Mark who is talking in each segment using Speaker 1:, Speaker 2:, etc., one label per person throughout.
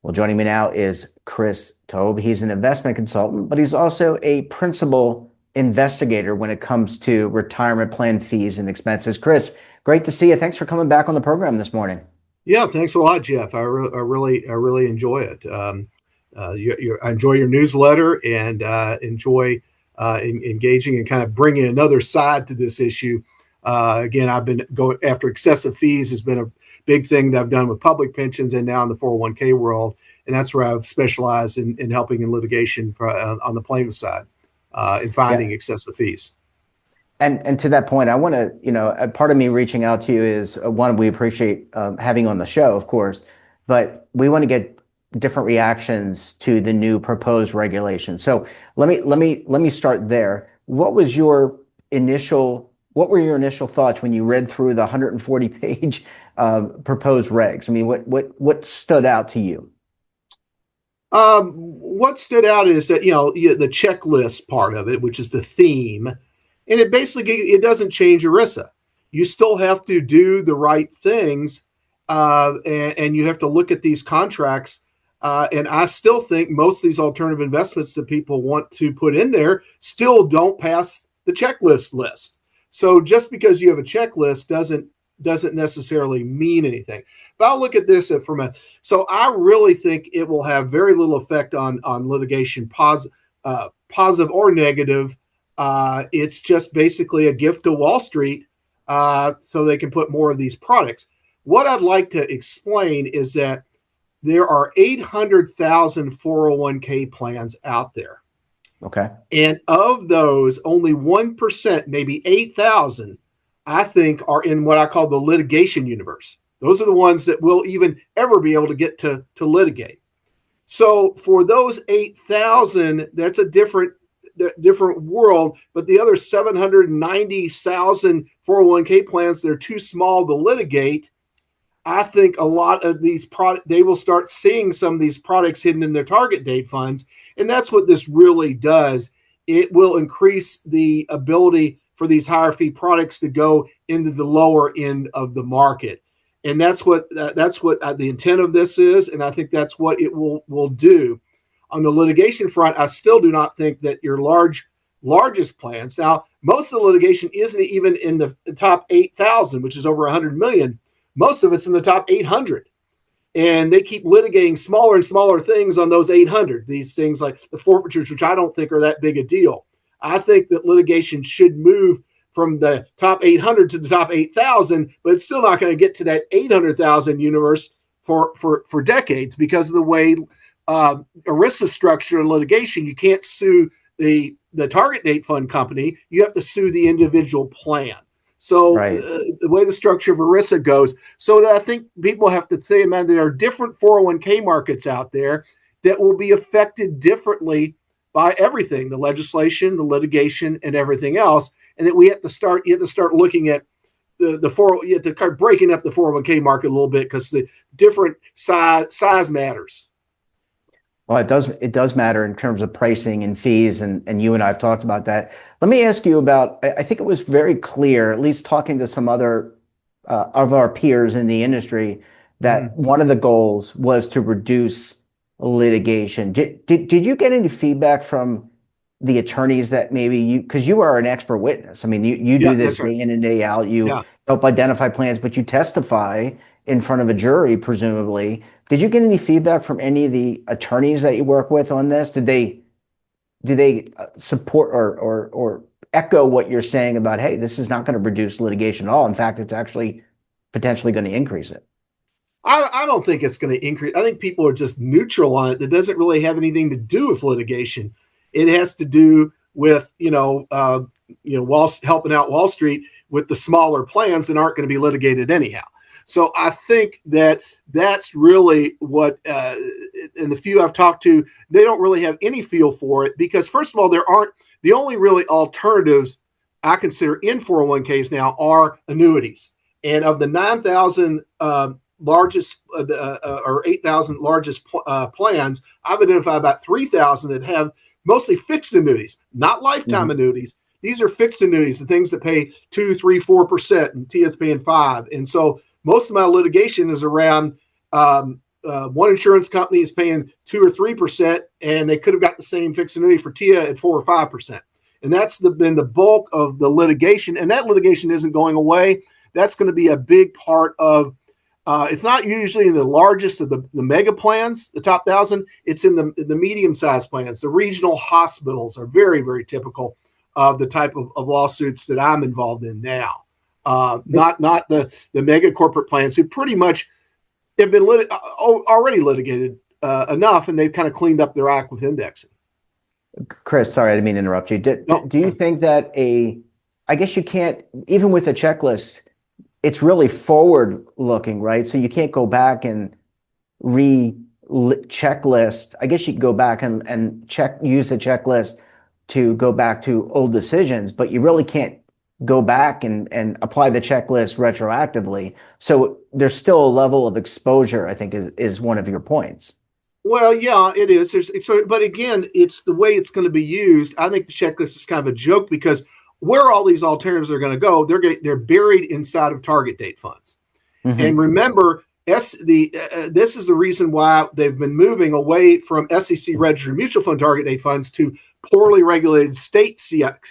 Speaker 1: Well, joining me now is Chris Tobe. He's an investment consultant, but he's also a principal investigator when it comes to retirement plan fees and expenses. Chris, great to see you. Thanks for coming back on the program this morning.
Speaker 2: Yeah, thanks a lot, Jeff. I really enjoy it. I enjoy your newsletter and enjoy engaging and kind of bringing another side to this issue. Again, I've been going after excessive fees has been a big thing that I've done with public pensions and now in the 401k world, and that's where I've specialized in helping in litigation on the plaintiff side in
Speaker 1: Yeah.
Speaker 2: finding excessive fees.
Speaker 1: And to that point, I want to, a part of me reaching out to you is one, we appreciate having you on the show, of course, but we want to get different reactions to the new proposed regulation. So let me start there. What were your initial thoughts when you read through the 140-page proposed regs? I mean, what stood out to you?
Speaker 2: What stood out is that the checklist part of it, which is the theme. And it doesn't change ERISA. You still have to do the right things, and you have to look at these contracts. And I still think most of these alternative investments that people want to put in there still don't pass the checklist list. So just because you have a checklist doesn't necessarily mean anything. But I'll look at this so I really think it will have very little effect on litigation, positive or negative. It's just basically a gift to Wall Street so they can put more of these products. What I'd like to explain is that there are 800,000 401k plans out there.
Speaker 1: Okay.
Speaker 2: And of those, only 1%, maybe 8,000, I think are in what I call the litigation universe. Those are the ones that will even ever be able to get to litigate. So for those 8,000, that's a different world, but the other 790,000 401k plans, they're too small to litigate. I think a lot of these they will start seeing some of these products hidden in their target date funds. And that's what this really does. It will increase the ability for these higher fee products to go into the lower end of the market. And that's what the intent of this is. And I think that's what it will do. On the litigation front, I still do not think that your largest plans. Now, most of the litigation isn't even in the top 8,000, which is over 100 million. Most of it's in the top 800. And they keep litigating smaller and smaller things on those 800. These things like the forfeitures, which I don't think are that big a deal. I think that litigation should move from the top 800 to the top 8,000, but it's still not going to get to that 800,000 universe for decades because of the way ERISA structure in litigation. You can't sue the target date fund company. You have to sue the individual plan. So
Speaker 1: Right.
Speaker 2: The way the structure of ERISA goes. So I think people have to say, man, there are different 401k markets out there that will be affected differently by everything, the legislation, the litigation, and everything else. And that you have to start looking at you have to start breaking up the 401k market a little bit because the different size matters.
Speaker 1: Well, it does matter in terms of pricing and fees, and you and I have talked about that. Let me ask you about, I think it was very clear, at least talking to some other of our peers in the industry, that one of the goals was to reduce litigation. Did you get any feedback from the attorneys that maybe because you are an expert witness. I mean, you do this
Speaker 2: Right.
Speaker 1: day in and day out. You
Speaker 2: Yeah.
Speaker 1: help identify plans, but you testify in front of a jury, presumably. Did you get any feedback from any of the attorneys that you work with on this? Do they support or echo what you're saying about, hey, this is not going to reduce litigation at all? In fact, it's actually potentially going to increase it.
Speaker 2: I don't think it's going to increase. I think people are just neutral on it. That doesn't really have anything to do with litigation. It has to do with helping out Wall Street with the smaller plans that aren't going to be litigated anyhow. So I think that's really what, and the few I've talked to, they don't really have any feel for it because, first of all, the only really alternatives I consider in 401ks now are annuities. And of the 9,000 largest or 8,000 largest plans, I've identified about 3,000 that have mostly fixed annuities, not lifetime annuities. These are fixed annuities, the things that pay 2, 3, 4%, and Tia's paying 5%. And so most of my litigation is around one insurance company is paying 2 or 3%, and they could have got the same fixed annuity for TIA at 4 or 5%. And that's been the bulk of the litigation, and that litigation isn't going away. That's going to be a big part of. It's not usually in the largest of the mega plans, the top 1,000. It's in the medium-sized plans. The regional hospitals are very, very typical of the type of lawsuits that I'm involved in now. Not the mega corporate plans, who pretty much have been already litigated enough, and they've kind of cleaned up their act with indexing.
Speaker 1: Chris, sorry, I didn't mean to interrupt you. Do you think that I guess you can't, even with a checklist, it's really forward looking, right? So you can't go back and checklist. I guess you could go back and use the checklist to go back to old decisions, but you really can't go back and apply the checklist retroactively. So there's still a level of exposure, I think, is one of your points.
Speaker 2: Well, yeah, it is. But again, it's the way it's going to be used. I think the checklist is kind of a joke, because where all these alternatives are going to go, they're buried inside of target date funds. Mm-hmm. And remember, this is the reason why they've been moving away from SEC registered mutual fund target date funds to poorly regulated state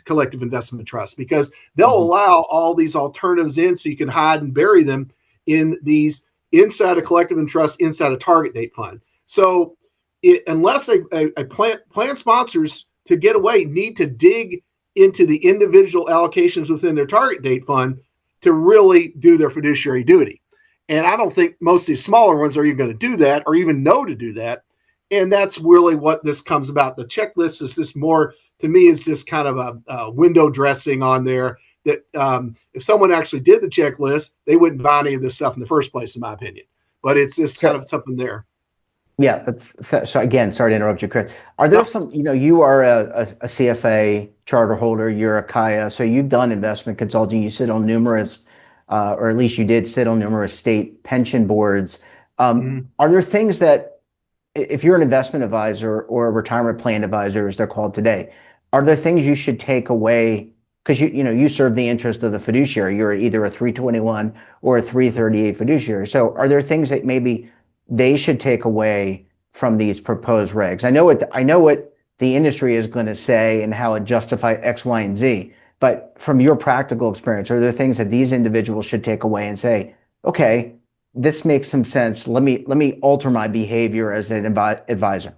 Speaker 2: collective investment trusts, because they'll allow all these alternatives in, so you can hide and bury them in these inside a collective and trust inside a target date fund. So unless a plan sponsors, to get away, need to dig into the individual allocations within their target date fund to really do their fiduciary duty. And I don't think most of these smaller ones are even going to do that, or even know to do that. And that's really what this comes about. The checklist is just more, to me, is just kind of a window dressing on there, that if someone actually did the checklist, they wouldn't buy any of this stuff in the first place, in my opinion. But it's just kind of something there.
Speaker 1: Yeah. So again, sorry to interrupt you, Chris. Are there some, you are a CFA charter holder, you're a CAIA, so you've done investment consulting, you sit on numerous, or at least you did sit on numerous state pension boards. Are there things that, if you're an investment advisor or a retirement plan advisor, as they're called today, are there things you should take away? Because you serve the interest of the fiduciary. You're either a 321 or a 338 fiduciary. So are there things that maybe they should take away from these proposed regs? I know what the industry is going to say and how it justify X, Y, and Z. But from your practical experience, are there things that these individuals should take away and say, okay, this makes some sense. Let me alter my behavior as an advisor?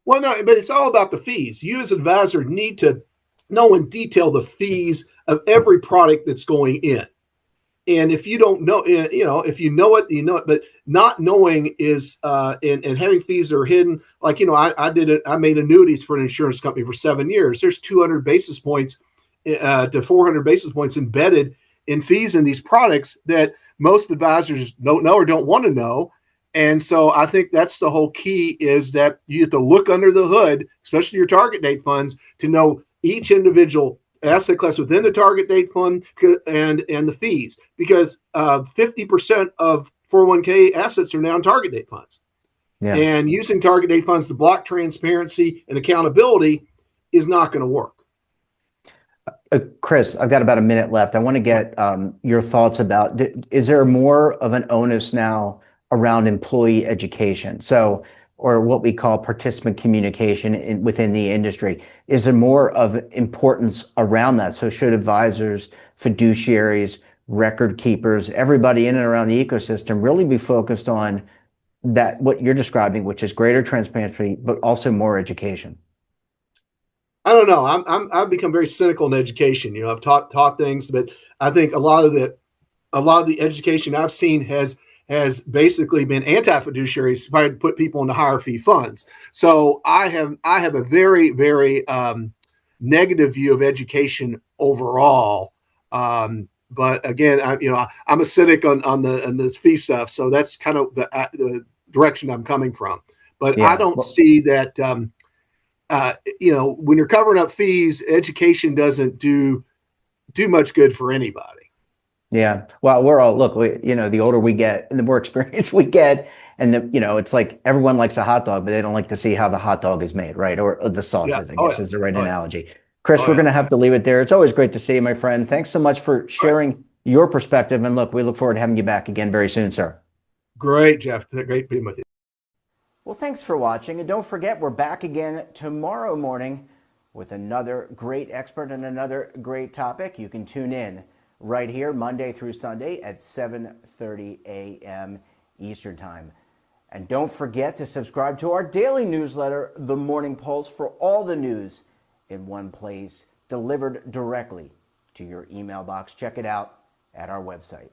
Speaker 2: Well, no, but it's all about the fees. You as an advisor need to know in detail the fees of every product that's going in. And if you don't know, if you know it, you know it. But not knowing is, and having fees that are hidden. Like, I made annuities for an insurance company for 7 years. There's 200 basis points to 400 basis points embedded in fees in these products that most advisors don't know or don't want to know. And so I think that's the whole key, is that you have to look under the hood, especially your target date funds, to know each individual asset class within the target date fund and the fees, because 50% of 401k assets are now in target date funds. Yeah. And using target date funds to block transparency and accountability is not going to work.
Speaker 1: Chris, I've got about a minute left. I want to get your thoughts about, is there more of an onus now around employee education? So, or what we call participant communication within the industry. Is there more of importance around that? So should advisors, fiduciaries, record keepers, everybody in and around the ecosystem really be focused on that, what you're describing, which is greater transparency, but also more education?
Speaker 2: I don't know. I've become very cynical in education. I've taught things, but I think a lot of the education I've seen has basically been anti-fiduciaries, trying to put people into higher fee funds. So I have a very, very negative view of education overall. But again, I'm a cynic on the fee stuff. So that's kind of the direction I'm coming from. But yeah, I don't see that. When you're covering up fees, education doesn't do much good for anybody.
Speaker 1: Yeah. Well, we're all, look, the older we get and the more experience we get, and it's like everyone likes a hot dog, but they don't like to see how the hot dog is made, right? Or the sausage, I guess is the right analogy. Chris, we're going to have to leave it there. It's always great to see you, my friend. Thanks so much for sharing your perspective. And look, we look forward to having you back again very soon, sir.
Speaker 2: Great, Jeff. Great being with you.
Speaker 1: Well, thanks for watching. And don't forget, we're back again tomorrow morning with another great expert and another great topic. You can tune in right here Monday through Sunday at 7:30 a.m. Eastern Time. And don't forget to subscribe to our daily newsletter, The Morning Pulse, for all the news in one place, delivered directly to your email box. Check it out at our website.